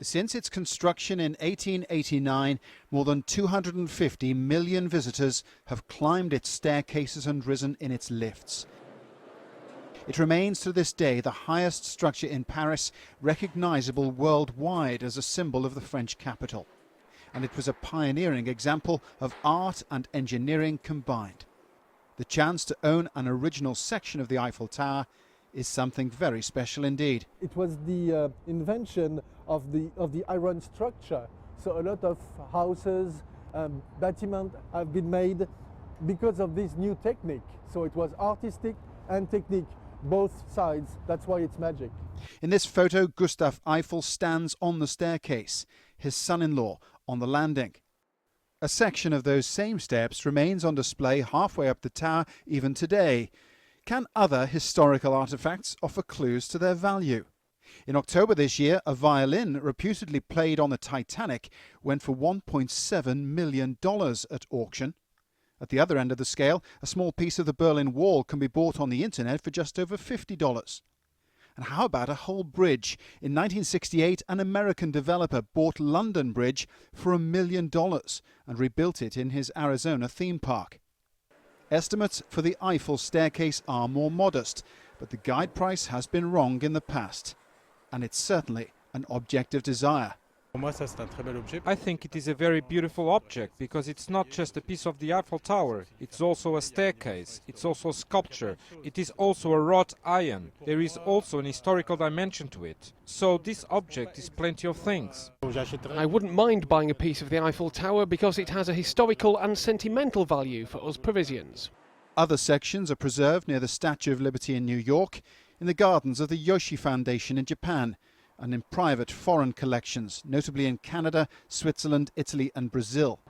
Since its construction in 1889, more than 250 million visitors have climbed its staircases and risen in its lifts. It remains to this day the highest structure in Paris, recognizable worldwide as a symbol of the French capital. And it was a pioneering example of art and engineering combined. The chance to own an original section of the Eiffel Tower is something very special indeed. It was the invention of the iron structure. So a lot of houses, bâtiments have been made because of this new technique. So it was artistic and technique, both sides. That's why it's magic. In this photo, Gustave Eiffel stands on the staircase, his son-in-law on the landing. A section of those same steps remains on display halfway up the tower even today. Can other historical artefacts offer clues to their value? In October this year, a violin reputedly played on the Titanic went for $1.7 million at auction. At the other end of the scale, a small piece of the Berlin Wall can be bought on the internet for just over $50. And how about a whole bridge? In 1968, an American developer bought London Bridge for $1 million and rebuilt it in his Arizona theme park. Estimates for the Eiffel staircase are more modest, but the guide price has been wrong in the past. And it's certainly an object of desire. I think it is a very beautiful object because it's not just a piece of the Eiffel Tower, it's also a staircase, it's also a sculpture, it is also a wrought iron, there is also an historical dimension to it. So this object is plenty of things. I wouldn't mind buying a piece of the Eiffel Tower because it has a historical and sentimental value for us Parisians. Other sections are preserved near the Statue of Liberty in New York, in the gardens of the Yoshi Foundation in Japan, and in private foreign collections, notably in Canada, Switzerland, Italy and Brazil.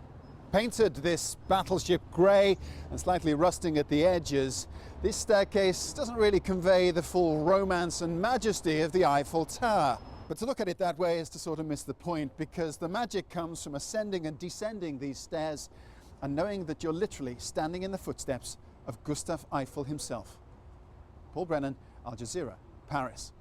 Painted this battleship grey and slightly rusting at the edges, this staircase doesn't really convey the full romance and majesty of the Eiffel Tower. But to look at it that way is to sort of miss the point, because the magic comes from ascending and descending these stairs and knowing that you're literally standing in the footsteps of Gustave Eiffel himself. Paul Brennan, Al Jazeera, Paris.